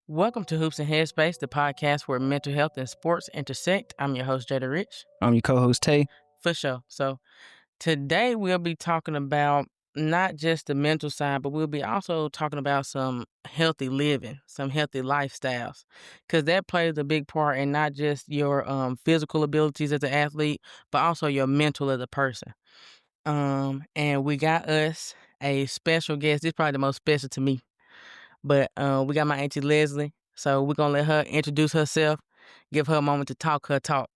Welcome to Hoops Headspace, the podcast where mental health and sports intersect. I'm your host, Jada Rich. I'm your co-host, Tay. For sure. So today we'll be talking about not just the mental side, but we'll be also talking about some healthy living, some healthy lifestyles, because that plays a big part in not just your physical abilities as an athlete, but also your mental as a person. And we got us a special guest. This is probably the most special to me. But we got my auntie Leslie, so we're going to let her introduce herself, give her a moment to talk her talk.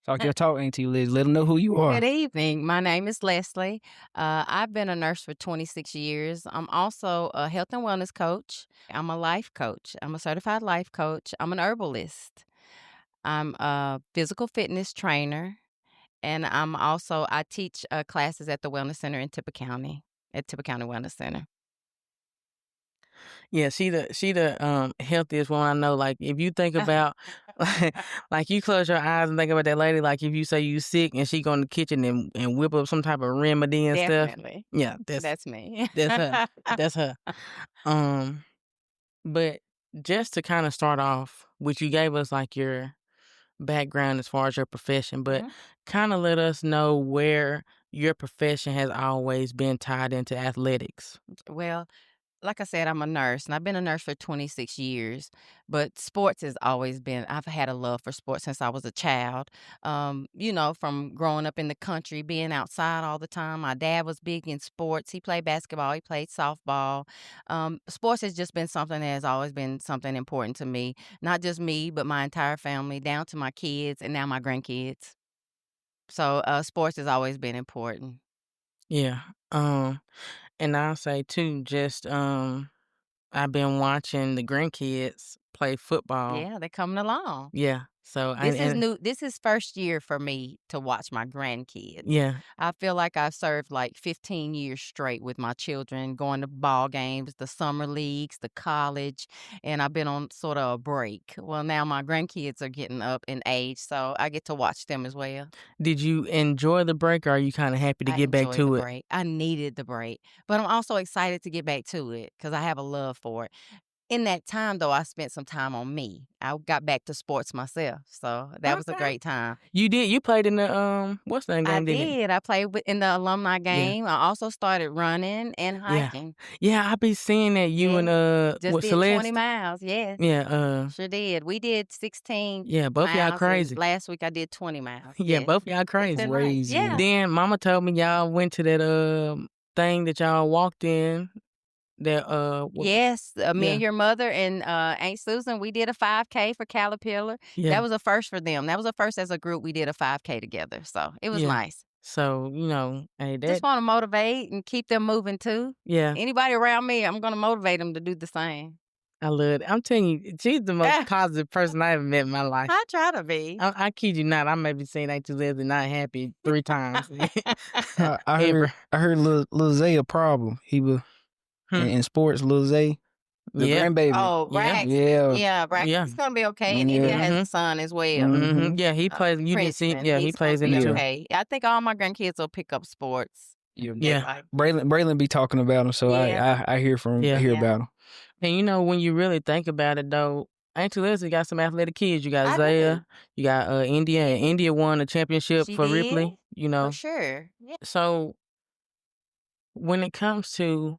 Talk your talk, Auntie Liz. Let them know who you are. Good evening. My name is Leslie. I've been a nurse for 26 years. I'm also a health and wellness coach. I'm a life coach. I'm a certified life coach. I'm an herbalist. I'm a physical fitness trainer. And I teach classes at the Wellness Center in Tippah County, at Tippah County Wellness Center. Yeah, she the healthiest one I know. Like if you think about like you close your eyes and think about that lady, like if you say you sick and she go in the kitchen and whip up some type of remedy and Definitely. stuff. Yeah, That's me. that's her. That's her. But just to kind of start off, which you gave us like your background as far as your profession, but kind of let us know where your profession has always been tied into athletics. Well, like I said, I'm a nurse, and I've been a nurse for 26 years, but sports has always been, I've had a love for sports since I was a child. From growing up in the country, being outside all the time. My dad was big in sports. He played basketball, he played softball. Sports has just been something that has always been something important to me, not just me, but my entire family, down to my kids and now my grandkids. So sports has always been important. Yeah. And I'll say too, just I've been watching the grandkids play football. Yeah, they're coming along. Yeah. So This is new. This is first year for me to watch my grandkids. Yeah. I feel like I've served like 15 years straight with my children, going to ball games, the summer leagues, the college, and I've been on sort of a break. Well, now my grandkids are getting up in age, so I get to watch them as well. Did you enjoy the break, or are you kind of happy to get back to it? Break. I needed the break, but I'm also excited to get back to it because I have a love for it. In that time, though, I spent some time on me. I got back to sports myself, so that was a great time. You did? You played in the what's the name game? I did. I played in the alumni game. I also started running and hiking. Yeah, I be seeing that you and just did Celeste? 20 miles. Yes. Yeah. Sure did. We did 16. Yeah, both y'all crazy. Last week I did 20 miles. Yeah, both y'all crazy. Crazy. Yeah. Then Mama told me y'all went to that thing that y'all walked in. That Yes, me and your mother and Aunt Susan, we did a 5K for Caterpillar. Yeah. That was a first for them. That was a first as a group. We did a 5K together, so it was nice. So hey, just want to motivate and keep them moving too. Yeah. Anybody around me, I'm gonna motivate them to do the same. I love it. I'm telling you, she's the most positive person I ever met in my life. I try to be. I kid you not. I may be saying Auntie Leslie not happy 3 times. I heard Lil Zay a problem. He was in sports. Lil Zay, the grandbaby. Oh, Brax. Yeah. Brax. He's gonna be okay. And he has a son as well. Yeah, he plays. You didn't see. Yeah, he plays in it too. Okay. I think all my grandkids will pick up sports. Yeah. Braylon be talking about him, so I hear from him. I hear about him. And when you really think about it, though, Auntie Leslie got some athletic kids. You got Zaya, you got India, and India won a championship for Ripley. For sure. Yeah. So when it comes to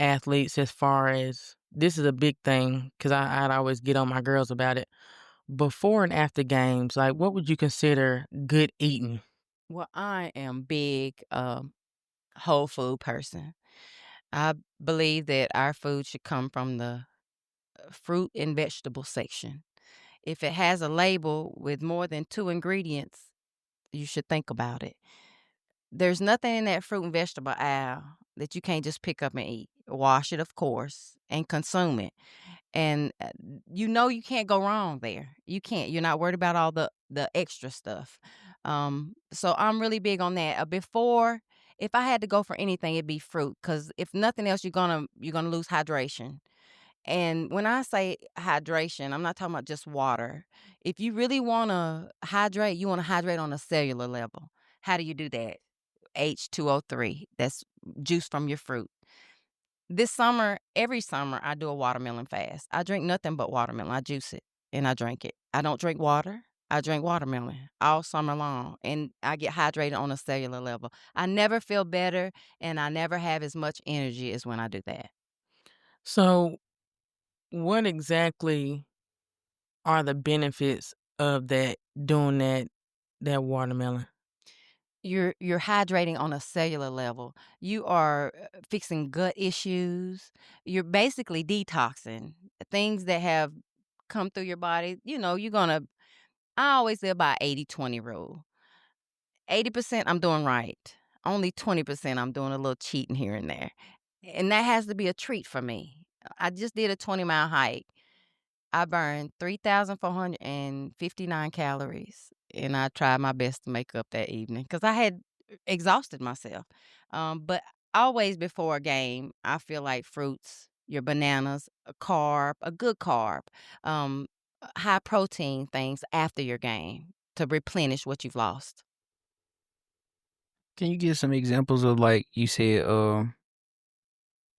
athletes, as far as this is a big thing, because I'd always get on my girls about it. Before and after games, like what would you consider good eating? Well, I am big whole food person. I believe that our food should come from the fruit and vegetable section. If it has a label with more than 2 ingredients, you should think about it. There's nothing in that fruit and vegetable aisle that you can't just pick up and eat. Wash it, of course, and consume it. And you can't go wrong there. You can't. You're not worried about all the extra stuff. So I'm really big on that. If I had to go for anything, it'd be fruit, because if nothing else, you're gonna lose hydration. And when I say hydration, I'm not talking about just water. If you really want to hydrate, you want to hydrate on a cellular level. How do you do that? H2O3. That's juice from your fruit. This summer, every summer, I do a watermelon fast. I drink nothing but watermelon. I juice it and I drink it. I don't drink water. I drink watermelon all summer long, and I get hydrated on a cellular level. I never feel better, and I never have as much energy as when I do that. So, what exactly are the benefits of doing that watermelon? You're hydrating on a cellular level. You are fixing gut issues. You're basically detoxing things that have come through your body. You're gonna. I always live by 80-20 rule. 80% I'm doing right. Only 20% I'm doing a little cheating here and there. And that has to be a treat for me. I just did a 20-mile hike. I burned 3,459 calories, and I tried my best to make up that evening because I had exhausted myself. But always before a game, I feel like fruits, your bananas, a good carb, um, high protein things after your game to replenish what you've lost. Can you give some examples of, like you said,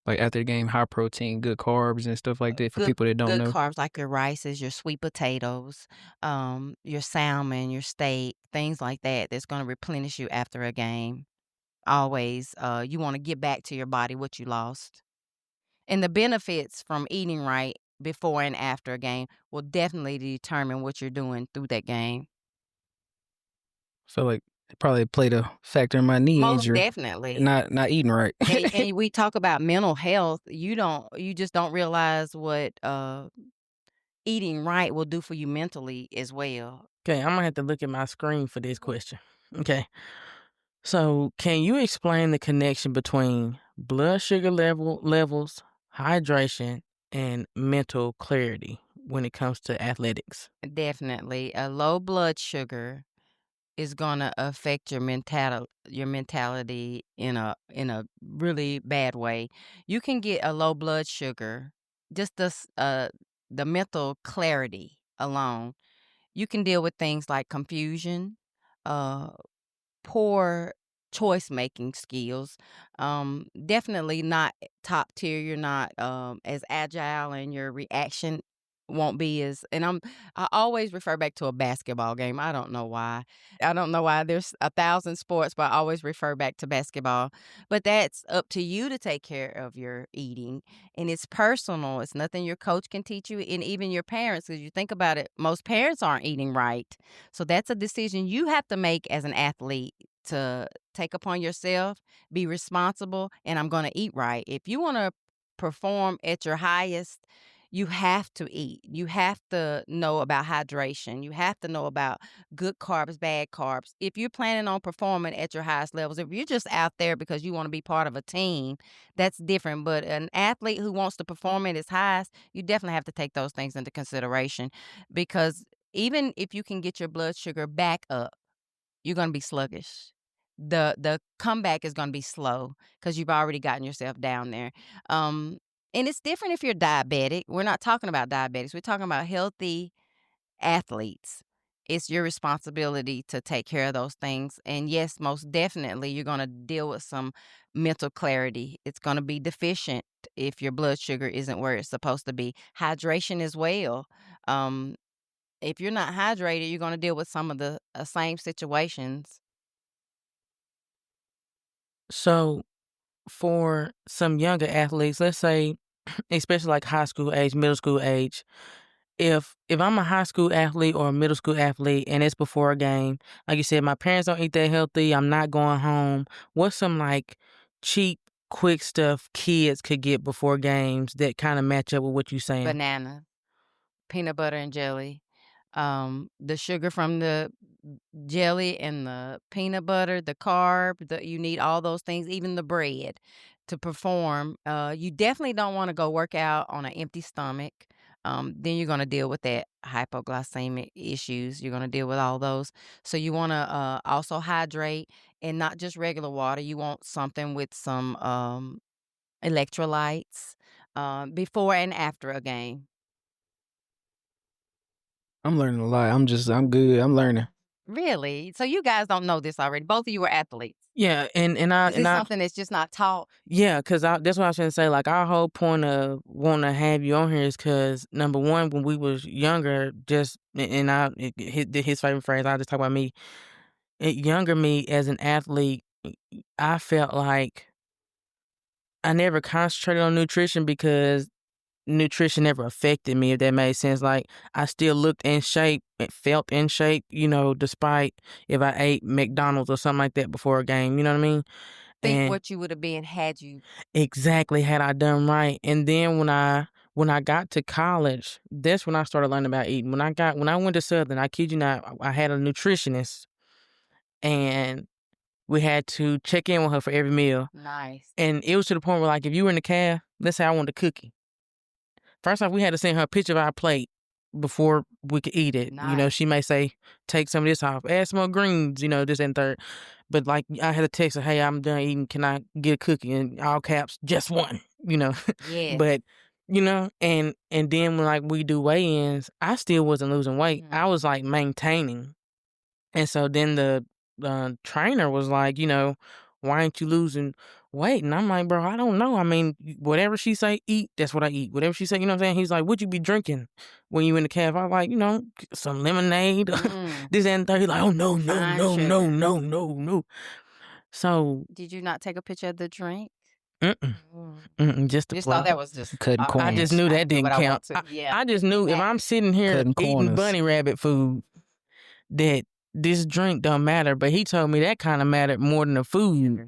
like after the game, high protein, good carbs and stuff like that for Good people that don't good know? carbs like your rices, your sweet potatoes, your salmon, your steak, things like that that's gonna replenish you after a game. Always, you wanna get back to your body what you lost. And the benefits from eating right before and after a game will definitely determine what you're doing through that game. So like it probably played a factor in my knee Most injury, definitely. not eating right. And we talk about mental health, you just don't realize what, eating right will do for you mentally as well. Okay, I'm gonna have to look at my screen for this question. Okay. So, can you explain the connection between blood sugar levels, hydration, and mental clarity when it comes to athletics? Definitely. A low blood sugar is gonna affect your mentality in a really bad way. You can get a low blood sugar, just the mental clarity alone. You can deal with things like confusion, uh poor choice making skills. Definitely not top tier. You're not as agile, and your reaction won't be as. And I always refer back to a basketball game. I don't know why. I don't know why. There's 1,000 sports, but I always refer back to basketball. But that's up to you to take care of your eating, and it's personal. It's nothing your coach can teach you, and even your parents. Because you think about it, most parents aren't eating right, so that's a decision you have to make as an athlete to take upon yourself, be responsible, and I'm going to eat right. If you want to perform at your highest, you have to eat. You have to know about hydration. You have to know about good carbs, bad carbs. If you're planning on performing at your highest levels, if you're just out there because you want to be part of a team, that's different. But an athlete who wants to perform at his highest, you definitely have to take those things into consideration because even if you can get your blood sugar back up, you're gonna be sluggish. The comeback is gonna be slow because 'cause you've already gotten yourself down there. Um, and it's different if you're diabetic. We're not talking about diabetics. We're talking about healthy athletes. It's your responsibility to take care of those things. And yes, most definitely, you're gonna deal with some mental clarity. It's gonna be deficient if your blood sugar isn't where it's supposed to be. Hydration as well. Um, if you're not hydrated, you're gonna deal with some of the, same situations. So, for some younger athletes, let's say, especially like high school age, middle school age, if I'm a high school athlete or a middle school athlete and it's before a game, like you said, my parents don't eat that healthy, I'm not going home. What's some like cheap, quick stuff kids could get before games that kind of match up with what you're saying? Banana, peanut butter and jelly, the sugar from the jelly and the peanut butter, the carb, you need all those things, even the bread to perform. You definitely don't wanna go work out on an empty stomach. Then you're gonna deal with that hypoglycemic issues. You're gonna deal with all those. So you wanna, also hydrate and not just regular water. You want something with some, electrolytes, before and after a game. I'm learning a lot. I'm good. I'm learning. Really? So you guys don't know this already. Both of you are athletes. Yeah, and Is this something that's just not taught? yeah, cause that's what I was gonna say. Like our whole point of wanting to have you on here is cause number one, when we was younger, just and his favorite phrase. I just talk about me. Younger me as an athlete, I felt like I never concentrated on nutrition because nutrition never affected me, if that made sense. Like I still looked in shape and felt in shape, despite if I ate McDonald's or something like that before a game, you know what I mean? Think And what you would have been had you. exactly had I done right. And then when I got to college, that's when I started learning about eating. When I went to Southern, I kid you not, I had a nutritionist and we had to check in with her for every meal. Nice. And it was to the point where like if you were in the caf, let's say I wanted a cookie. First off, we had to send her a picture of our plate before we could eat it. Nice. She may say, take some of this off, add some more greens, this and third. But like I had to text her, hey, I'm done eating. Can I get a cookie? In all caps, just one, Yes. But, and then when like we do weigh-ins, I still wasn't losing weight. I was like maintaining. And so then the trainer was like, why ain't you losing weight? And I'm like, bro, I don't know. I mean, whatever she say, eat, that's what I eat. Whatever she say, you know what I'm saying? He's like, what you be drinking when you in the caf? I was like, some lemonade, this and that. He's like, oh, no, no, Fine no, no, sugar. no, no, no. So, Did you not take a picture of the drink? mm-mm, just the Just thought plate. that was just Cutting I just corners. knew I that can do didn't what I want count. to. Yeah. I just knew if I'm sitting here Cutting eating corners. bunny rabbit food, that this drink don't matter. But he told me that kind of mattered more than the food,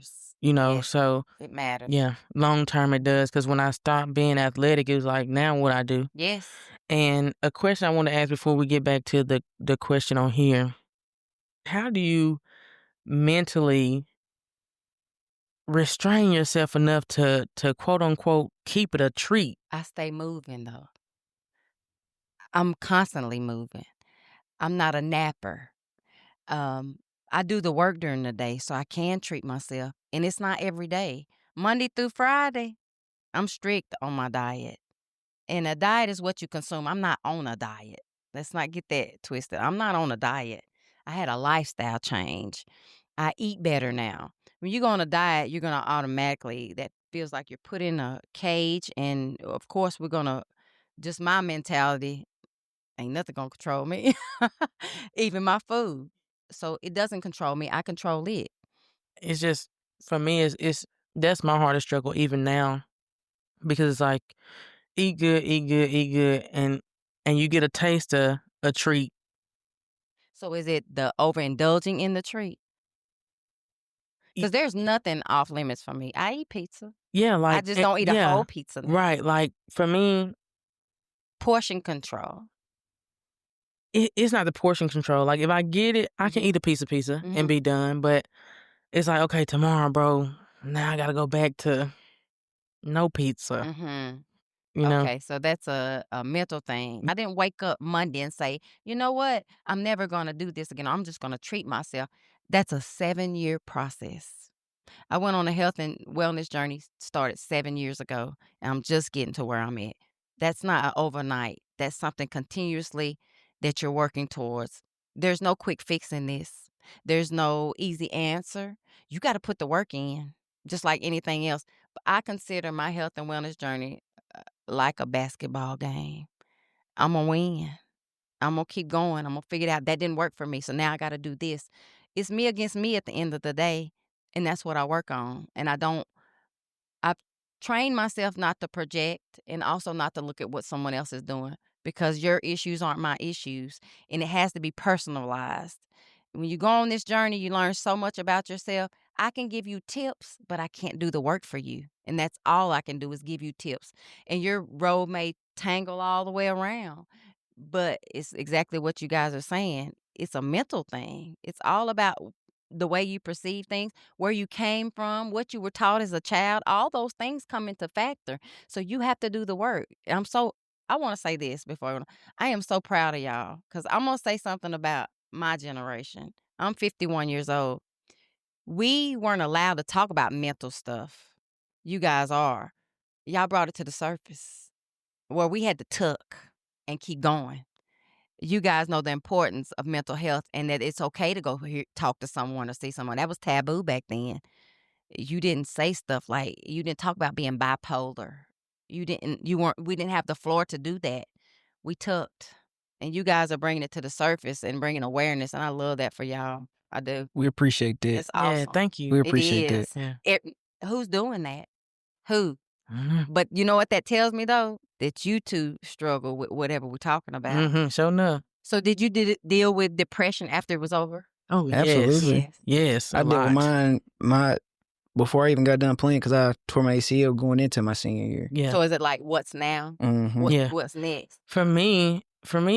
Yes, so it matters. yeah, long term it does. Because when I stopped being athletic, it was like, now what I do. Yes. And a question I want to ask before we get back to the question on here: how do you mentally restrain yourself enough to quote unquote keep it a treat? I stay moving though. I'm constantly moving. I'm not a napper. Um, I do the work during the day so I can treat myself. And it's not every day. Monday through Friday, I'm strict on my diet. And a diet is what you consume. I'm not on a diet. Let's not get that twisted. I'm not on a diet. I had a lifestyle change. I eat better now. When you go on a diet, you're going to automatically, that feels like you're put in a cage. And of course, just my mentality, ain't nothing going to control me, even my food. So it doesn't control me. I control it. It's just for me, it's that's my hardest struggle even now, because it's like eat good, eat good, eat good, and you get a taste of a treat. So is it the overindulging in the treat? Y- Because there's nothing off limits for me. I eat pizza. Yeah, I like just don't eat a yeah, whole pizza now. right. Like for me, Portion control. it's not the portion control. Like if I get it, I can eat a piece of pizza and be done. But it's like, okay, tomorrow, bro, now I gotta go back to no pizza. Mm-hmm. You know, Okay, so that's a mental thing. I didn't wake up Monday and say, you know what? I'm never going to do this again. I'm just going to treat myself. That's a 7-year process. I went on a health and wellness journey, started 7 years ago, and I'm just getting to where I'm at. That's not an overnight. That's something continuously that you're working towards. There's no quick fix in this. There's no easy answer. You got to put the work in, just like anything else. But I consider my health and wellness journey like a basketball game. I'm going to win. I'm going to keep going. I'm going to figure it out. That didn't work for me. So now I got to do this. It's me against me at the end of the day. And that's what I work on. And I've trained myself not to project and also not to look at what someone else is doing, because your issues aren't my issues. And it has to be personalized. When you go on this journey, you learn so much about yourself. I can give you tips, but I can't do the work for you. And that's all I can do is give you tips. And your road may tangle all the way around. But it's exactly what you guys are saying. It's a mental thing. It's all about the way you perceive things, where you came from, what you were taught as a child. All those things come into factor. So you have to do the work. I want to say this I am so proud of y'all, because I'm going to say something about my generation. I'm 51 years old. We weren't allowed to talk about mental stuff. You guys are. Y'all brought it to the surface where we had to tuck and keep going. you guys know the importance of mental health and that it's okay to go talk to someone or see someone. That was taboo back then. You didn't say stuff like, you didn't talk about being bipolar. We didn't have the floor to do that. We tucked. And you guys are bringing it to the surface and bringing awareness. And I love that for y'all. I do. We appreciate that. It's awesome. Yeah, thank you. We It appreciate that. is. Yeah. Who's doing that? Who? Mhm. But you know what that tells me, though? That you two struggle with whatever we're talking about. Mhm. Sure enough. So did you deal with depression after it was over? Oh, yes. Absolutely. Yes. Yes, a I dealt with lot. before I even got done playing because I tore my ACL going into my senior year. Yeah. So is it like, what's now? Mhm. Yeah. What's next? For me,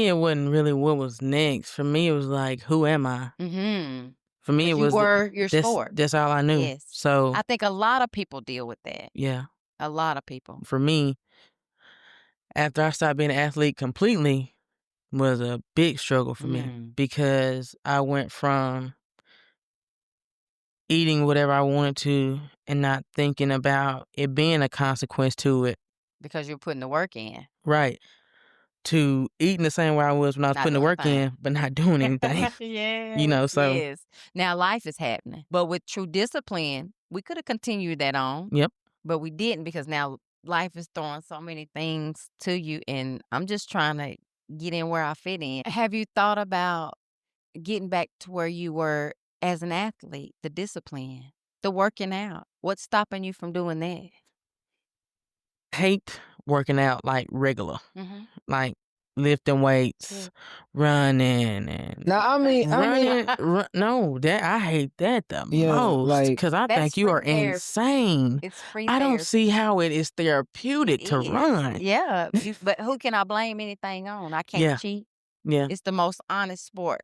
it wasn't really what was next. For me, it was like, who am I? Mm-hmm. For me, it You was were your sport. that's all I knew. Yes. So I think a lot of people deal with that. yeah, A lot of people. for me, after I stopped being an athlete completely, was a big struggle for me because I went from eating whatever I wanted to and not thinking about it being a consequence to it. Because you're putting the work in. Right. To eating the same way I was when I was Not putting the doing a work thing. in, but not doing anything. Yes. So Yes. Now life is happening. But with true discipline, we could have continued that on. Yep. But we didn't because now life is throwing so many things to you. And I'm just trying to get in where I fit in. Have you thought about getting back to where you were as an athlete, the discipline, the working out? What's stopping you from doing that? Hate working out like regular, Mm-hmm. like lifting weights, running and Now, no, that I hate that the Yeah, most like- because I That's think you are free therapy. insane. It's free I don't therapy. see how it is therapeutic It to is. run. Yeah. But who can I blame anything on? I can't Yeah. cheat. Yeah, It's the most honest sport.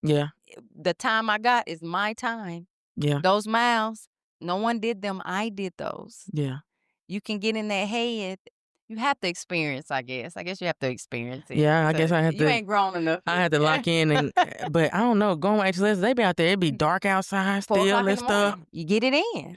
yeah, The time I got is my time. yeah, Those miles, no one did them. I did those. yeah. You can get in that head. You have to experience, I guess. I guess you have to experience it. Yeah, I guess I have You to- ain't grown enough. I had to lock in and, but I don't know. Going back to Leslie, they be out there. It be dark outside 4 still o'clock in and the stuff. morning. You get it in.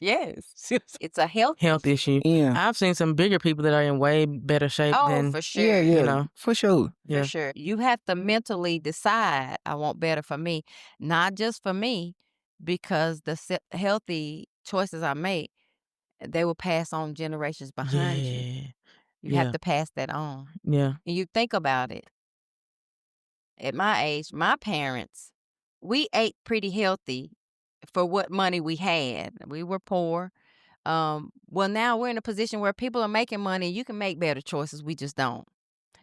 Yes. It's a health issue. Yeah. I've seen some bigger people that are in way better shape Oh, than for sure. Yeah, you know. for sure. Yeah. For sure. You have to mentally decide, I want better for me, not just for me, because the healthy choices I make, they will pass on generations behind you. Yeah. You have to pass that on. Yeah. And you think about it. At my age, my parents, we ate pretty healthy for what money we had. We were poor. Well, now we're in a position where people are making money. You can make better choices. We just don't.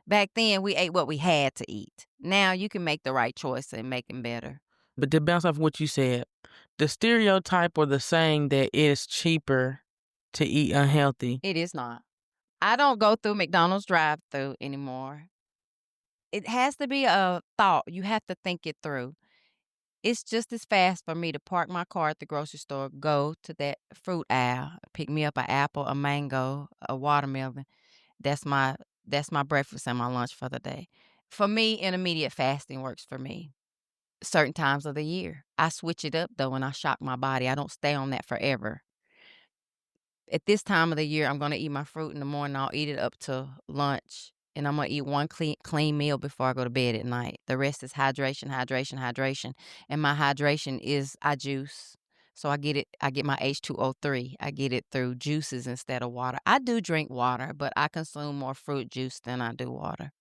Back then, we ate what we had to eat. Now you can make the right choice and make them better. But to bounce off what you said, the stereotype or the saying that it is cheaper to eat unhealthy. It is not. I don't go through McDonald's drive-thru anymore. It has to be a thought. You have to think it through. It's just as fast for me to park my car at the grocery store, go to that fruit aisle, pick me up an apple, a mango, a watermelon. That's my breakfast and my lunch for the day. For me, intermediate fasting works for me. Certain times of the year. I switch it up, though, and I shock my body. I don't stay on that forever. At this time of the year, I'm going to eat my fruit in the morning. I'll eat it up to lunch, and I'm going to eat one clean meal before I go to bed at night. The rest is hydration. And my hydration is I juice. So I get my H2O3. I get it through juices instead of water. I do drink water, but I consume more fruit juice than I do water.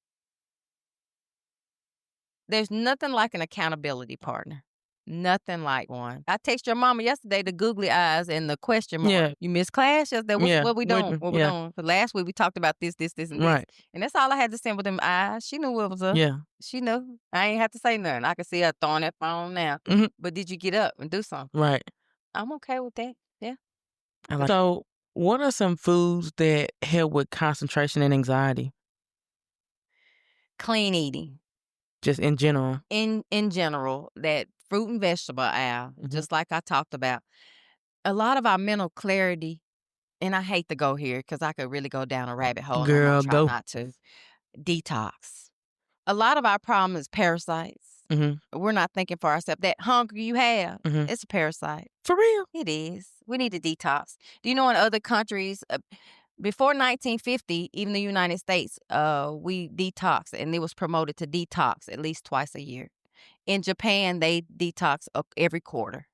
There's nothing like an accountability partner. Nothing like one. I texted your mama yesterday the googly eyes and the question mark. Yeah. You missed class yesterday. What we doing? What we yeah. doing? 'Cause last week we talked about this, and this. Right. And that's all I had to send with them eyes. She knew what was up. Yeah. She knew. I ain't have to say nothing. I could see her throwing that phone now. Mhm. But did you get up and do something? Right. I'm okay with that. Yeah. So, what are some foods that help with concentration and anxiety? Clean eating. Just in general. In general, that fruit and vegetable aisle, just like I talked about. A lot of our mental clarity, and I hate to go here because I could really go down a rabbit hole. Girl, and I'm gonna go. try not to. Detox. A lot of our problem is parasites. We're not thinking for ourselves. That hunger you have, it's a parasite. For real? It is. We need to detox. Do you know in other countries, Before 1950, even the United States, we detox, and it was promoted to detox at least twice a year. In Japan, they detox every quarter.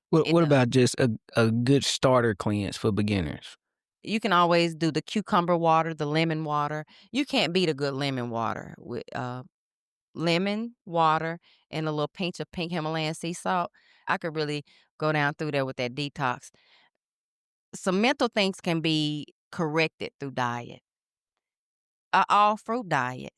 What It about just a good starter cleanse for beginners? You can always do the cucumber water, the lemon water. You can't beat a good lemon water with lemon water and a little pinch of pink Himalayan sea salt. I could really go down through there with that detox. Some mental things can be corrected through diet. A all fruit diet.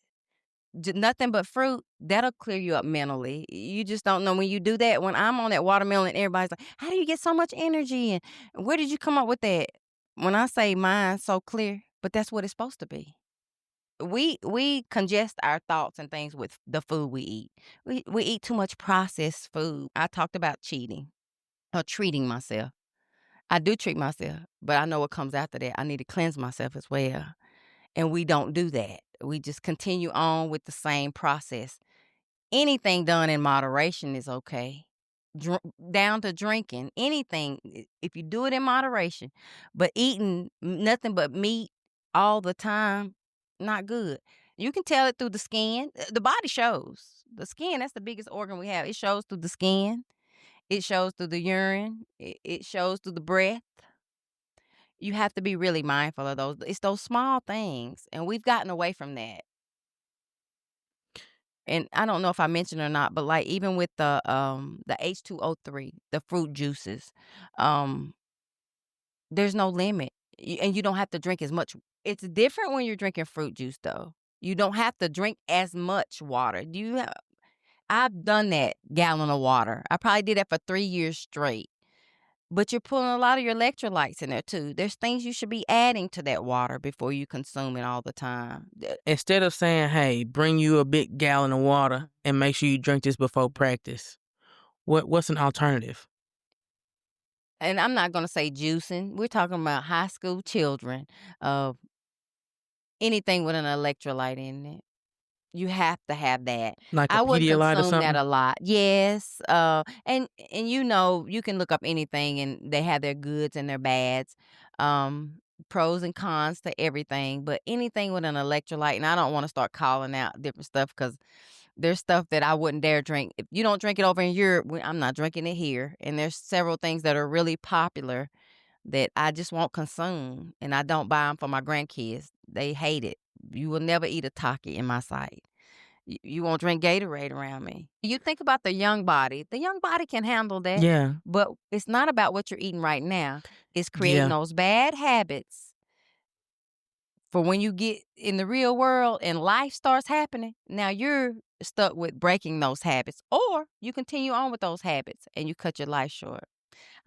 Nothing but fruit, that'll clear you up mentally. You just don't know when you do that. When I'm on that watermelon, everybody's like, "How do you get so much energy? And where did you come up with that?" When I say mine's so clear, but that's what it's supposed to be. We congest our thoughts and things with the food we eat. We eat too much processed food. I talked about cheating or treating myself. I do treat myself, but I know what comes after that. I need to cleanse myself as well. And we don't do that. We just continue on with the same process. Anything done in moderation is okay. Dr Down to drinking, anything, if you do it in moderation, but eating nothing but meat all the time, not good. You can tell it through the skin. The body shows. The skin, that's the biggest organ we have. It shows through the skin. It shows through the urine. It shows through the breath. You have to be really mindful of those. It's those small things, and we've gotten away from that. And I don't know if I mentioned or not, but, like, even with the H2O3, the fruit juices, um, there's no limit, and you don't have to drink as much. It's different when you're drinking fruit juice, though. You don't have to drink as much water. Do you ha I've done that gallon of water. I probably did that for 3 years straight, but you're pulling a lot of your electrolytes in there too. There's things you should be adding to that water before you consume it all the time. Instead of saying, "Hey, bring you a big gallon of water and make sure you drink this before practice," what's an alternative? And I'm not gonna say juicing. We're talking about high school children, uh, anything with an electrolyte in it. You have to have that. Like a I wouldn't Pedialyte or consume that something? a lot. Yes, and you can look up anything, and they have their goods and their bads, pros and cons to everything, but anything with an electrolyte, and I don't wanna start calling out different stuff because there's stuff that I wouldn't dare drink. If you don't drink it over in Europe, I'm not drinking it here, and there's several things that are really popular that I just won't consume, and I don't buy them for my grandkids. They hate it. You will never eat a Taki in my sight. You won't drink Gatorade around me. You think about the young body. The young body can handle that, Yeah, but it's not about what you're eating right now. It's creating yeah, those bad habits for when you get in the real world and life starts happening. Now you're stuck with breaking those habits, or you continue on with those habits and you cut your life short.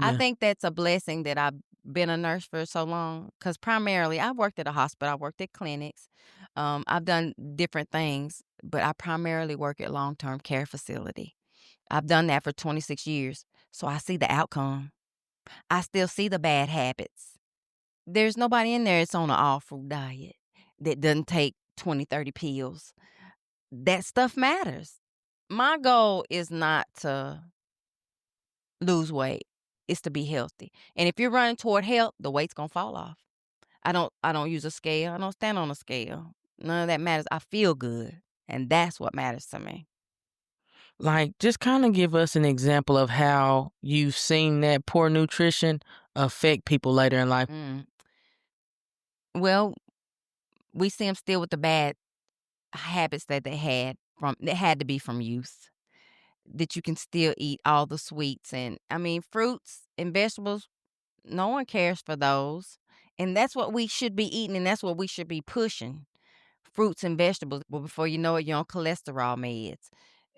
I yeah. think that's a blessing that I've been a nurse for so long because primarily I worked at a hospital, I worked at clinics, I've done different things, but I primarily work at long-term care facility. I've done that for 26 years, so I see the outcome. I still see the bad habits. There's nobody in there that's on an all-fruit diet that doesn't take 20, 30 pills. That stuff matters. My goal is not to lose weight. It's to be healthy. And if you're running toward health, the weight's gonna fall off. I don't use a scale. I don't stand on a scale. None of that matters. I feel good. And that's what matters to me. Like, just kinda give us an example of how you've seen that poor nutrition affect people later in life. Mm. Well, we see them still with the bad habits that they had from that had to be from youth. That you can still eat all the sweets and I mean fruits and vegetables, no one cares for those. And that's what we should be eating and that's what we should be pushing. Fruits and vegetables. Well, before you know it, you're on cholesterol meds.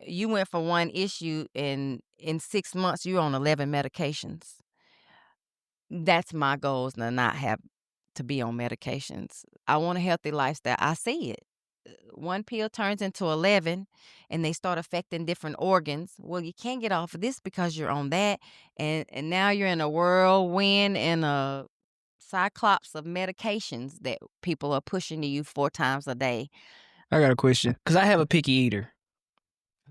You went for one issue and in 6 months you're on 11 medications. That's my goal is to not have to be on medications. I want a healthy lifestyle. I see it. One pill turns into 11 and they start affecting different organs. Well, you can't get off of this because you're on that. And now you're in a whirlwind and a cyclops of medications that people are pushing to you 4 times a day. I got a question because I have a picky eater.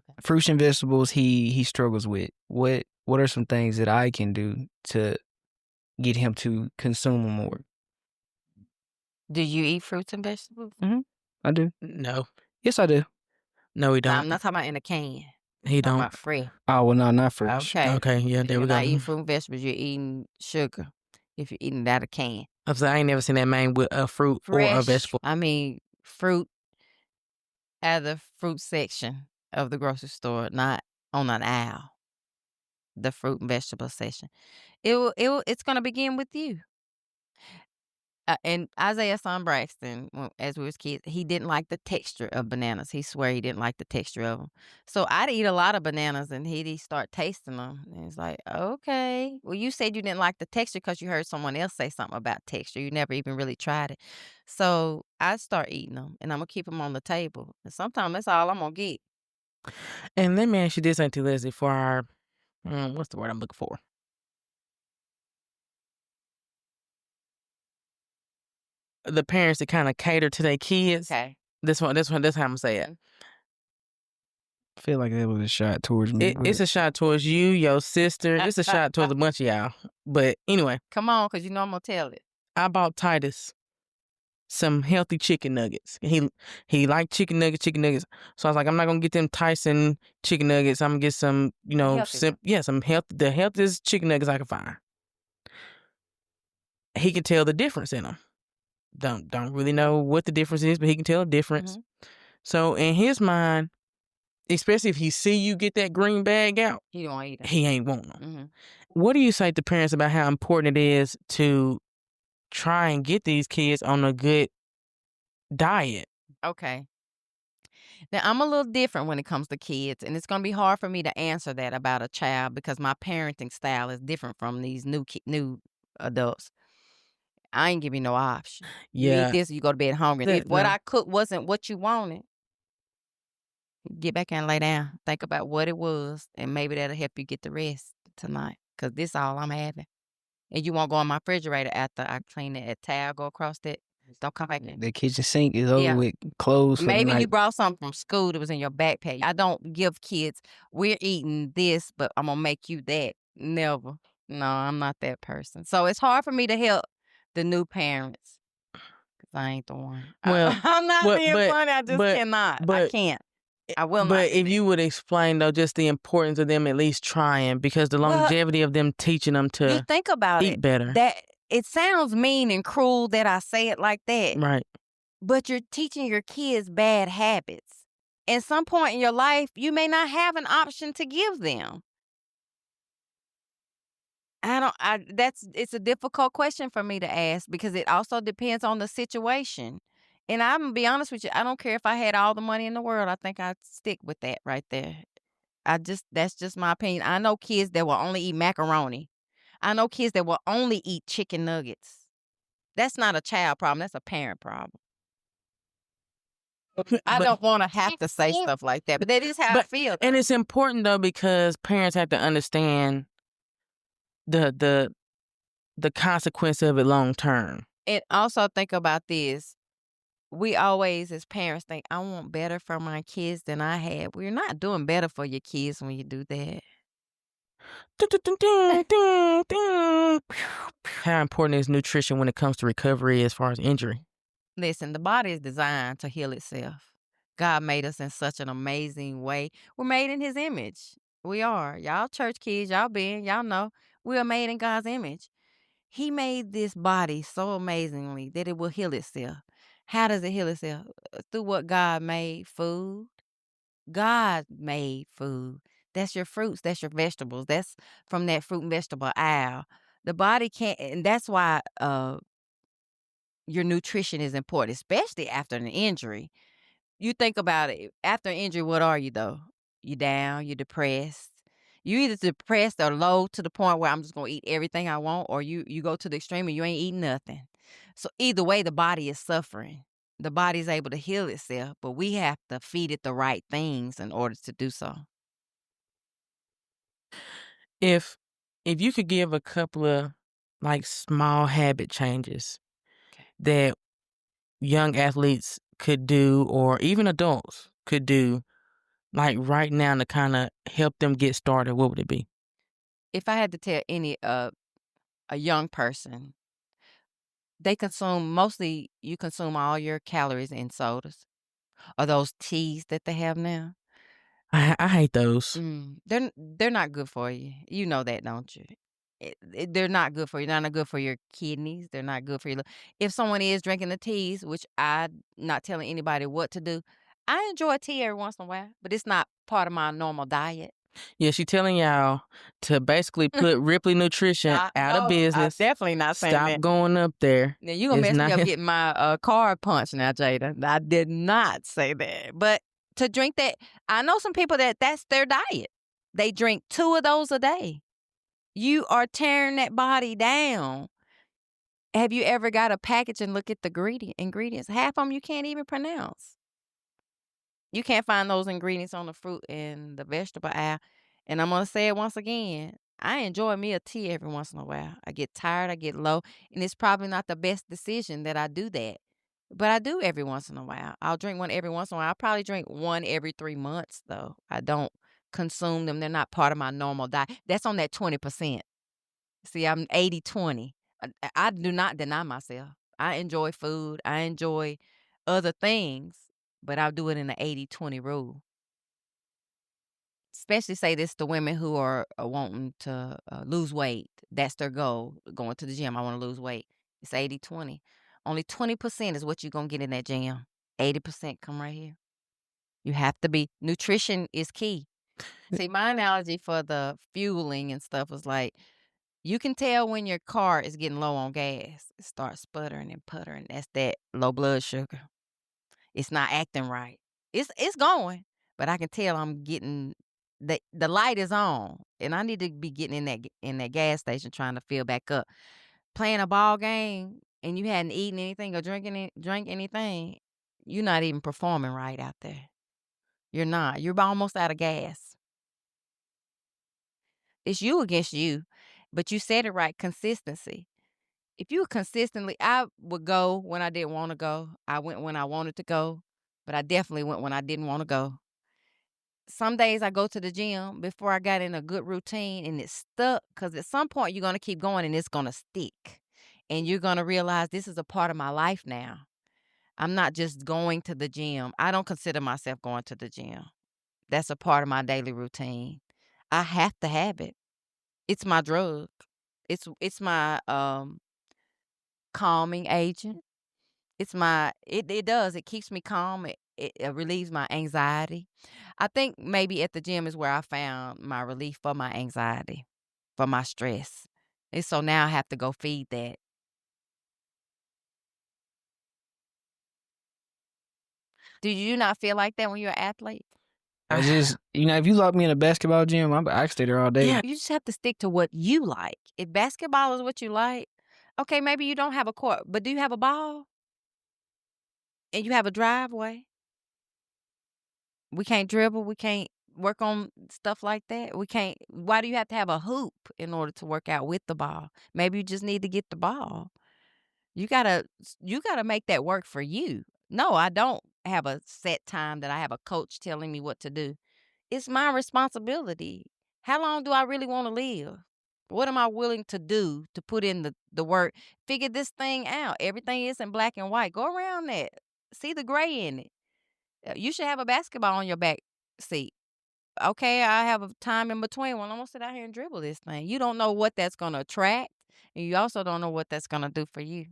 Okay. Fruits and vegetables he struggles with. What are some things that I can do to get him to consume them more? Do you eat fruits and vegetables? I do. No. Yes, I do. No, we Now, don't. I'm not talking about in a can. He I'm talking don't. about fresh. Oh, well, no, not fresh. Okay. Okay, yeah, there You're we not go. eating fruit and vegetables. You're eating sugar if you're eating that a can. I'm saying I ain't never seen that man with a fruit or a Fresh. vegetable. I mean, fruit at the fruit section of the grocery store, not on an aisle. The fruit and vegetable section. It's going to begin with you. And Isaiah's son Braxton, as we was kids, he didn't like the texture of bananas. He swear he didn't like the texture of them. So I'd eat a lot of bananas, and he'd start tasting them. And it's like, okay, well, you said you didn't like the texture because you heard someone else say something about texture. You never even really tried it. So I start eating them, and I'm gonna keep them on the table. And sometimes that's all I'm gonna get. And let me ask you this, Auntie Leslie, for our what's the word I'm looking for? The parents that kind of cater to their kids. Okay. That's how I'm gonna say it. I feel like that was a shot towards me. It's a shot towards you, your sister. It's a shot towards a bunch of y'all. But anyway, Come on, because you know I'm gonna tell it. I bought Titus some healthy chicken nuggets. He liked chicken nuggets. So I was like, I'm not gonna get them Tyson chicken nuggets. I'm gonna get some, the healthiest chicken nuggets I can find. He can tell the difference in them. Don't really know what the difference is, but he can tell the difference. So in his mind, especially if he see you get that green bag out, He don't eat them. he ain't want them. What do you say to parents about how important it is to try and get these kids on a good diet? Okay. Now, I'm a little different when it comes to kids, and it's going to be hard for me to answer that about a child because my parenting style is different from these new adults. I ain't give you no option. You eat this, you go to bed hungry. If what I cooked wasn't what you wanted, get back and lay down. Think about what it was, and maybe that'll help you get the rest tonight because this all I'm having. And you won't go in my refrigerator after I clean that towel, go across that. Don't come back in. The kitchen sink is over with, closed for the Maybe you night. brought something from school that was in your backpack. I don't give kids, we're eating this, but I'm going to make you that. Never. No, I'm not that person. So it's hard for me to help the new parents because I ain't the one. Well, I'm not being funny. I just cannot. I can't. I will not. But if you would explain, though, just the importance of them at least trying, because the longevity of them teaching them to you think about eat better. That it sounds mean and cruel that I say it like that. Right. But you're teaching your kids bad habits. At some point in your life, you may not have an option to give them. It's a difficult question for me to ask because it also depends on the situation. And I'm going to be honest with you, I don't care if I had all the money in the world. I think I'd stick with that right there. That's just my opinion. I know kids that will only eat macaroni. I know kids that will only eat chicken nuggets. That's not a child problem. That's a parent problem. I don't want to have to say stuff like that, but that is how I feel. And it's important, though, because parents have to understand the consequence of it long term. And also think about this. We always, as parents, think, I want better for my kids than I had. We're not doing better for your kids when you do that. How important is nutrition when it comes to recovery as far as injury? Listen, the body is designed to heal itself. God made us in such an amazing way. We're made in his image. We are. Y'all church kids, y'all know. We are made in God's image. He made this body so amazingly that it will heal itself. How does it heal itself? Through what God made, food. God made food. That's your fruits. That's your vegetables. That's from that fruit and vegetable aisle. The body can't, and that's why your nutrition is important, especially after an injury. You think about it. After an injury, what are you, though? You down, you're depressed. You either depressed or low to the point where I'm just going to eat everything I want, or you go to the extreme and you ain't eating nothing. So either way, the body is suffering. The body's able to heal itself, but we have to feed it the right things in order to do so. If you could give a couple of like small habit changes that young athletes could do, or even adults could do, like right now to kind of help them get started, what would it be? If I had to tell any a young person, They consume mostly you consume all your calories in sodas or those teas that they have now. I hate those. They're not good for you. You know that, don't you? They're not good for you. They're not good for your kidneys. They're not good for your. If someone is drinking the teas, which I'm not telling anybody what to do, I enjoy tea every once in a while, but it's not part of my normal diet. Yeah, she telling y'all to basically put Ripley Nutrition out of No, I'm business. definitely not saying Stop that. going up there. Now you gonna It's mess me not up his. getting my card punched now, Jada. I did not say that. But to drink that, I know some people that's their diet. They drink 2 of those a day. You are tearing that body down. Have you ever got a package and look at the ingredients? Half of them you can't even pronounce. You can't find those ingredients on the fruit and the vegetable aisle. And I'm gonna say it once again. I enjoy me a tea every once in a while. I get tired, I get low, and it's probably not the best decision that I do that. But I do every once in a while. I'll drink one every once in a while. I'll probably drink one every 3 months though. I don't consume them. They're not part of my normal diet. That's on that 20%. See, I'm 80/20. I do not deny myself. I enjoy food. I enjoy other things, but I'll do it in the 80/20 rule. Especially say this to women who are wanting to lose weight. That's their goal, going to the gym. I want to lose weight. It's 80/20. Only 20% is what you're going to get in that gym. 80% come right here. You have to be, nutrition is key. See, my analogy for the fueling and stuff was like, you can tell when your car is getting low on gas. It starts sputtering and puttering. That's that low blood sugar. It's not acting right. It's going, but I can tell I'm getting the light is on, and I need to be getting in that gas station trying to fill back up. Playing a ball game and you hadn't eaten anything or drank anything, you're not even performing right out there. You're not. You're almost out of gas. It's you against you, but you said it right. Consistency. If you consistently, I would go when I didn't want to go. I went when I wanted to go, but I definitely went when I didn't want to go. Some days I go to the gym before I got in a good routine and it's stuck because at some point you're going to keep going and it's going to stick. And you're going to realize this is a part of my life now. I'm not just going to the gym. I don't consider myself going to the gym. That's a part of my daily routine. I have to have it. It's my drug. It's my calming agent. It does. It keeps me calm. It relieves my anxiety. I think maybe at the gym is where I found my relief for my anxiety, for my stress. And so now I have to go feed that. Do you not feel like that when you're an athlete? I just, if you lock me in a basketball gym, I can stay there all day. Yeah, you just have to stick to what you like. If basketball is what you like, okay, maybe you don't have a court, but do you have a ball? And you have a driveway? We can't dribble. We can't work on stuff like that. We can't. Why do you have to have a hoop in order to work out with the ball? Maybe you just need to get the ball. You gotta make that work for you. No, I don't have a set time that I have a coach telling me what to do. It's my responsibility. How long do I really want to live? What am I willing to do to put in the work? Figure this thing out. Everything isn't black and white. Go around that. See the gray in it. You should have a basketball on your back seat. Okay, I have a time in between. Well, I'm gonna sit out here and dribble this thing. You don't know what that's gonna attract, and you also don't know what that's gonna do for you.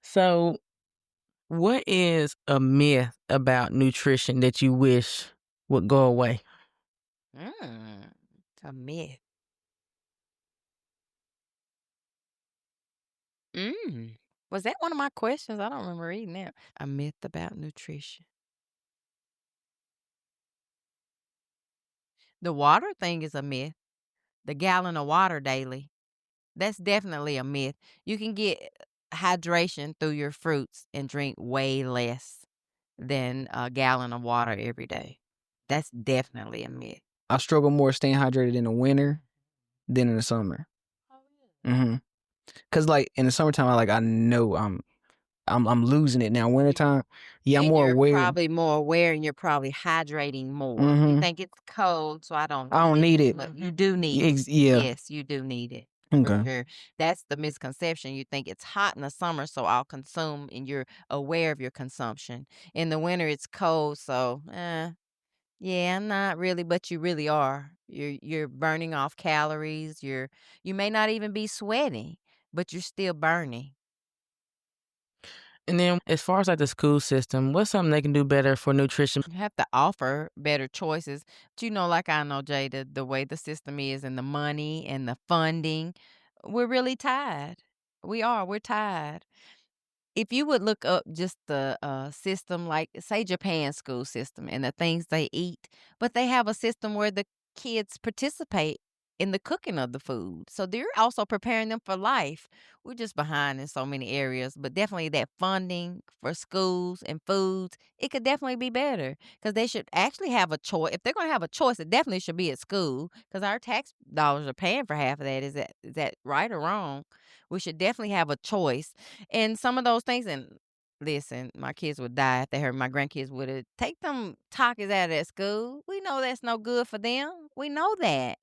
So, what is a myth about nutrition that you wish would go away? It's a myth. Was that one of my questions? I don't remember reading that. A myth about nutrition. The water thing is a myth. The gallon of water daily. That's definitely a myth. You can get hydration through your fruits and drink way less than a gallon of water every day. That's definitely a myth. I struggle more staying hydrated in the winter than in the summer. Oh, Cause like in the summertime, I know I'm losing it now. Wintertime, yeah, I'm and more you're aware. probably more aware and you're probably hydrating more. You think it's cold, so I don't I don't need it. but you do need it. Yeah. Yes, you do need it. Okay. Sure. That's the misconception. You think it's hot in the summer, so I'll consume, and you're aware of your consumption. In the winter, it's cold, so yeah, not really, but you really are. You're burning off calories. You may not even be sweating, but you're still burning. And then as far as like the school system, what's something they can do better for nutrition? You have to offer better choices. But like I know, Jada, the way the system is and the money and the funding, we're really tired. We are. We're tired. If you would look up just the system, like say Japan's school system and the things they eat, but they have a system where the kids participate in the cooking of the food. So they're also preparing them for life. We're just behind in so many areas, but definitely that funding for schools and foods, it could definitely be better because they should actually have a choice. If they're going to have a choice, it definitely should be at school because our tax dollars are paying for half of that. Is that right or wrong? We should definitely have a choice and some of those things, and listen, my kids would die if they heard my grandkids would have take them talkies out of that school. We know that's no good for them. We know that.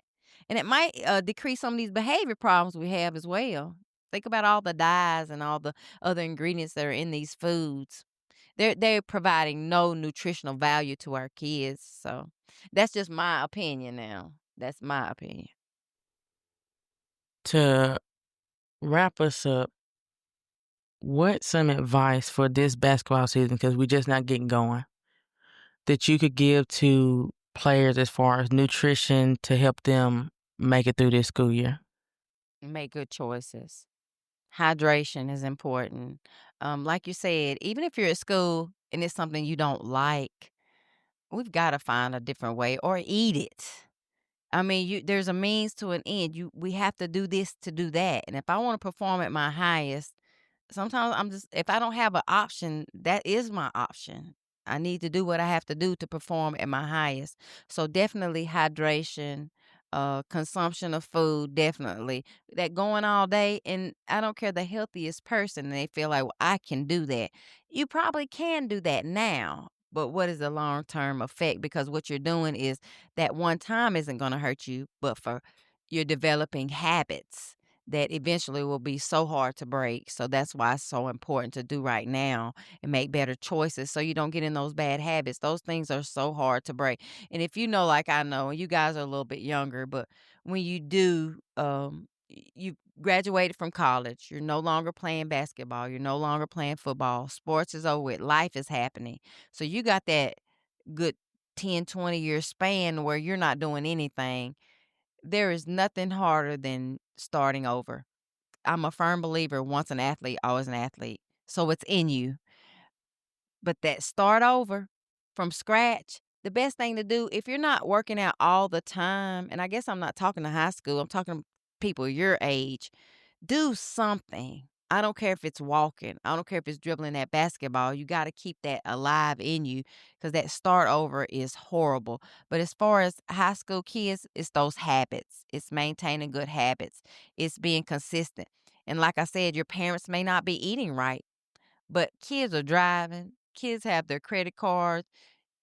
And it might decrease some of these behavior problems we have as well. Think about all the dyes and all the other ingredients that are in these foods. They're providing no nutritional value to our kids. So that's just my opinion now. That's my opinion. To wrap us up, what's some advice for this basketball season, because we're just not getting going, that you could give to players as far as nutrition to help them make it through this school year? Make good choices. Hydration is important. Like you said, even if you're at school and it's something you don't like, we've got to find a different way or eat it. I mean, there's a means to an end. We have to do this to do that. And if I want to perform at my highest, sometimes I'm just if I don't have an option, that is my option. I need to do what I have to do to perform at my highest. So definitely hydration, consumption of food, definitely. That going all day, and I don't care the healthiest person, and they feel like, well, I can do that. You probably can do that now. But what is the long term effect? Because what you're doing is that one time isn't going to hurt you, but you're developing habits that eventually will be so hard to break. So that's why it's so important to do right now and make better choices so you don't get in those bad habits. Those things are so hard to break. And if you know, like I know, and you guys are a little bit younger, but when you do, you graduated from college, you're no longer playing basketball, you're no longer playing football, sports is over with, life is happening. So you got that good 10, 20-year span where you're not doing anything. There is nothing harder than starting over. I'm a firm believer, once an athlete, always an athlete. So it's in you. But that start over from scratch, the best thing to do if you're not working out all the time, and I guess I'm not talking to high school, I'm talking to people your age, do something. I don't care if it's walking. I don't care if it's dribbling that basketball. You got to keep that alive in you because that start over is horrible. But as far as high school kids, it's those habits. It's maintaining good habits. It's being consistent. And like I said, your parents may not be eating right, but kids are driving. Kids have their credit cards.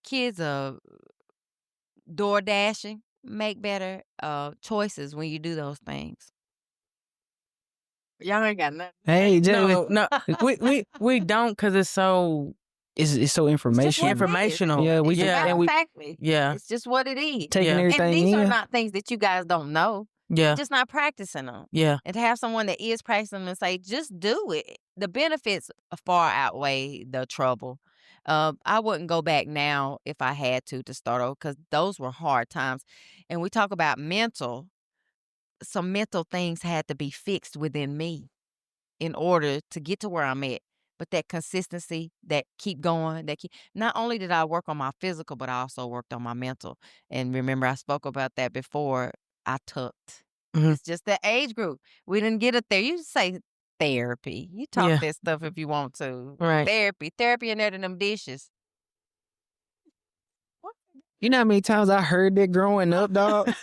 Kids are door dashing. Make better choices when you do those things. Y'all ain't got nothing to say. Hey, Jay, No, we don't, because it's so it's so It's just what informational. it is. informational. Yeah, we It's just Yeah, and we exactly. yeah, It's just what it is. taking Yeah. And everything these are in. not things that you guys don't know. yeah, You're just not practicing them. yeah. And to have someone that is practicing them and say, just do it. The benefits far outweigh the trouble. I wouldn't go back now if I had to start over because those were hard times. And we talk about some mental things had to be fixed within me in order to get to where I'm at. But that consistency, that keep going, not only did I work on my physical, but I also worked on my mental. And remember, I spoke about that before. I tucked. Mhm. It's just that age group. We didn't get it there. You say therapy. You talk Yeah. that stuff if you want to. Right. Therapy and there them dishes. What? You know how many times I heard that growing up, dog?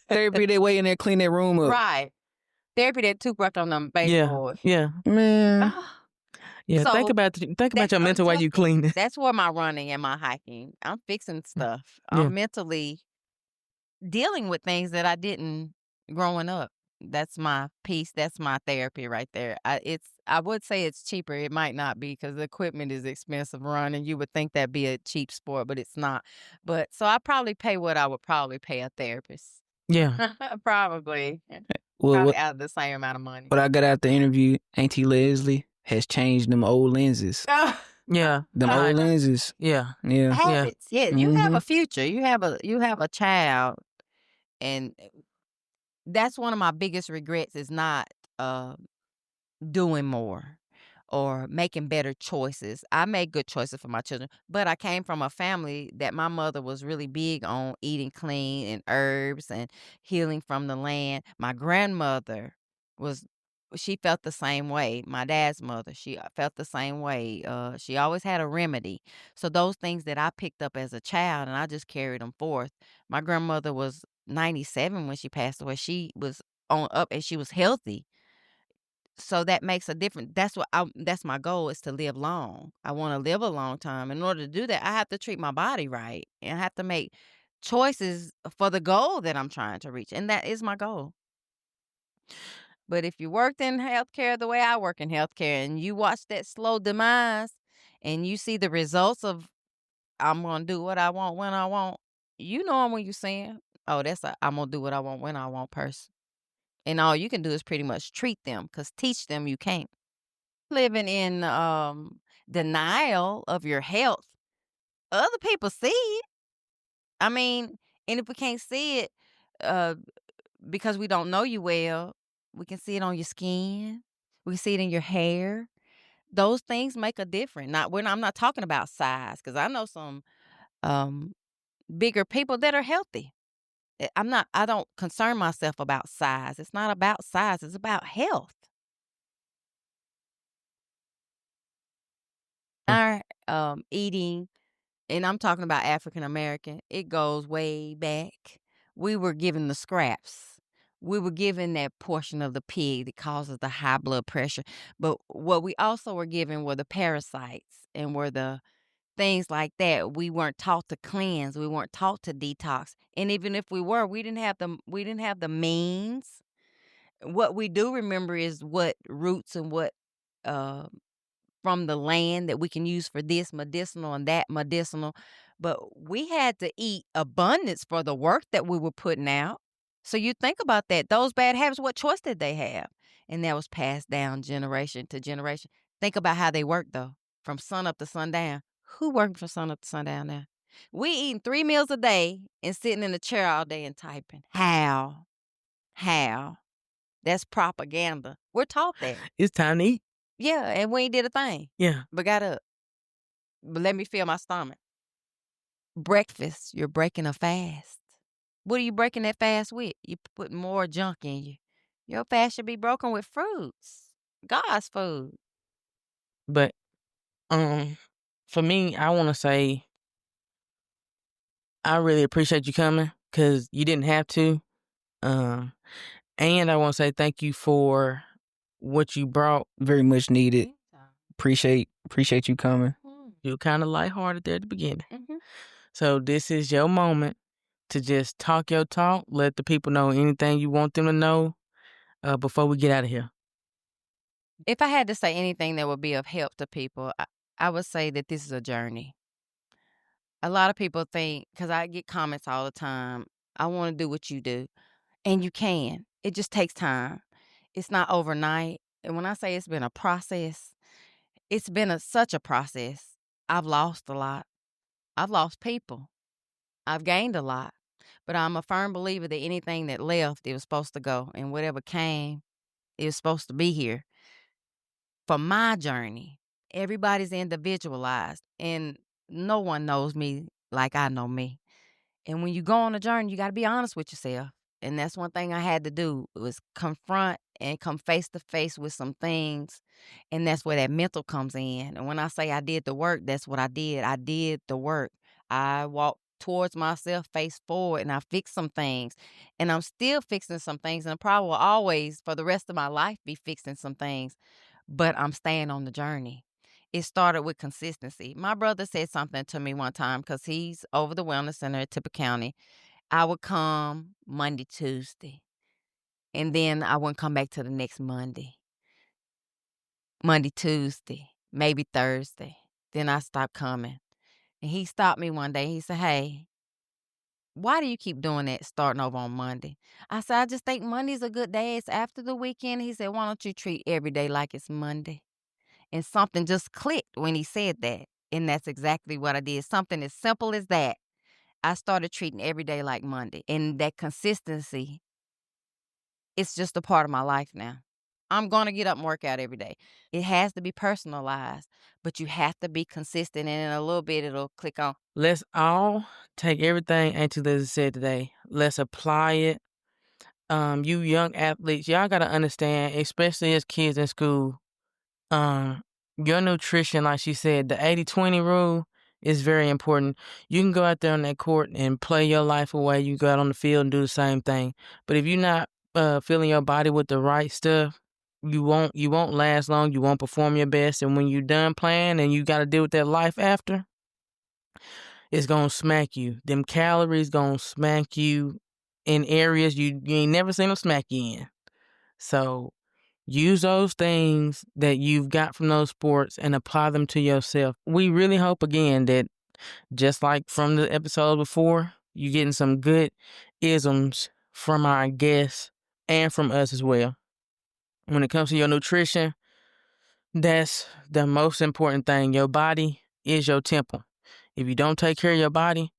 Therapy, they way in there clean that room up. Right. Therapy that toothbrush on them Yeah, baseboards. yeah, Man. yeah. Think So about that's your I'm mental while you tucking. clean it. That's where my running and my hiking. I'm fixing stuff. Yeah. I'm mentally dealing with things that I didn't growing up. That's my peace. That's my therapy right there. I would say it's cheaper. It might not be because the equipment is expensive running. You would think that'd be a cheap sport, but it's not. But so I probably pay what I would probably pay a therapist. Yeah. Probably. Well, Probably out of the same amount of money. what I got out the interview, Auntie Leslie has changed them old lenses. Yeah. Them old lenses. Yeah. Yeah. Habits. Yeah, you have Mhm. a future. You have a child, and that's one of my biggest regrets is not doing more or making better choices. I made good choices for my children, but I came from a family that my mother was really big on eating clean and herbs and healing from the land. My grandmother was she felt the same way. My dad's mother, she felt the same way. She always had a remedy. So those things that I picked up as a child and I just carried them forth. My grandmother was 97 when she passed away. She was on up and she was healthy, so that makes a difference. That's my goal is to live long. I wanna live a long time. In order to do that, I have to treat my body right, and I have to make choices for the goal that I'm trying to reach, and that is my goal. But if you worked in healthcare the way I work in healthcare and you watch that slow demise and you see the results of I'm gonna do what I want when I want, you know 'em when you see 'em. Oh, that's a I'm gonna do what I want when I want person. And all you can do is pretty much treat them, cause teach them you can't. Living in denial of your health. Other people see it. I mean, and if we can't see it uh, because we don't know you well, we can see it on your skin. We can see it in your hair. Those things make a difference. I'm not talking about size because I know some um, bigger people that are healthy. I don't concern myself about size. It's not about size. It's about health. Our eating, and I'm talking about African American, it goes way back. We were given the scraps. We were given that portion of the pig that causes the high blood pressure. But what we also were given were the parasites and were the things like that. We weren't taught to cleanse. We weren't taught to detox. And even if we were, we didn't have the means. What we do remember is what roots and what uh from the land that we can use for this medicinal and that medicinal. But we had to eat abundance for the work that we were putting out. So you think about that. Those bad habits, what choice did they have? And that was passed down generation to generation. Think about how they worked though, from sun up to sundown. Who working from sun up to sundown now? We eating 3 meals a day and sitting in the chair all day and typing. How? How? That's propaganda. We're taught that. It's time to eat. Yeah, and we ain't did a thing. Yeah. But got up. But let me fill my stomach. Breakfast, you're breaking a fast. What are you breaking that fast with? You put more junk in you. Your fast should be broken with fruits. God's food. But for me, I want to say I really appreciate you coming because you didn't have to. Um, and I want to say thank you for what you brought. Very much needed. Anytime. Appreciate you coming. You were kind of lighthearted there at the beginning. Mm-hmm. So this is your moment to just talk your talk. Let the people know anything you want them to know before we get out of here. If I had to say anything that would be of help to people, I would say that this is a journey. A lot of people think, because I get comments all the time, I want to do what you do. And you can. It just takes time. It's not overnight. And when I say it's been a process, it's been such a process. I've lost a lot. I've lost people. I've gained a lot. But I'm a firm believer that anything that left, it was supposed to go. And whatever came, it was supposed to be here. For my journey, everybody's individualized. And no one knows me like I know me. And when you go on a journey, you got to be honest with yourself. And that's one thing I had to do was confront and come face to face with some things. And that's where that mental comes in. And when I say I did the work, that's what I did. I did the work. I walked towards myself, face forward, and I fixed some things. And I'm still fixing some things. And I probably will always, for the rest of my life, be fixing some things. But I'm staying on the journey. It started with consistency. My brother said something to me one time because he's over the wellness center at Tippah County. I would come Monday, Tuesday. And then I wouldn't come back till the next Monday, Tuesday, maybe Thursday. Then I stopped coming. And he stopped me one day. He said, "Hey, why do you keep doing that starting over on Monday?" I said, "I just think Monday's a good day. It's after the weekend." He said, "Why don't you treat every day like it's Monday?" And something just clicked when he said that. And that's exactly what I did. Something as simple as that. I started treating every day like Monday. And that consistency, it's just a part of my life now. I'm going to get up and work out every day. It has to be personalized, but you have to be consistent. And in a little bit, it'll click on. Let's all take everything Auntie Leslie said today. Let's apply it. You young athletes, y'all gotta understand, especially as kids in school, your nutrition, like she said, the 80-20 rule is very important. You can go out there on that court and play your life away. You go out on the field and do the same thing. But if you're not filling your body with the right stuff, you won't last long. You won't perform your best. And when you're done playing and you got to deal with that life after, it's gonna smack you. Them calories gonna smack you in areas you ain't never seen them smack you in. So use those things that you've got from those sports and apply them to yourself. We really hope again that just like from the episode before, you're getting some good isms from our guests and from us as well. When it comes to your nutrition, that's the most important thing. Your body is your temple. If you don't take care of your body,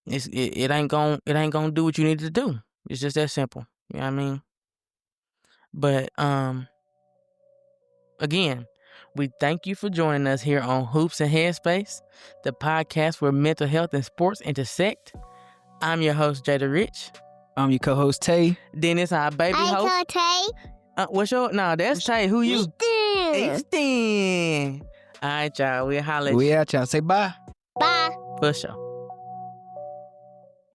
it ain't gonna do what you need to do. It's just that simple. You know what I mean? But again, we thank you for joining us here on Hoops and Headspace, the podcast where mental health and sports intersect. I'm your host, Jada Rich. I'm your co-host, Tay. Then it's our baby host. Tay. What's your? No, that's Tay. Who you? Easton. Easton. All right, y'all. We'll holler at you. We out, y'all. Say bye. Bye. For sure.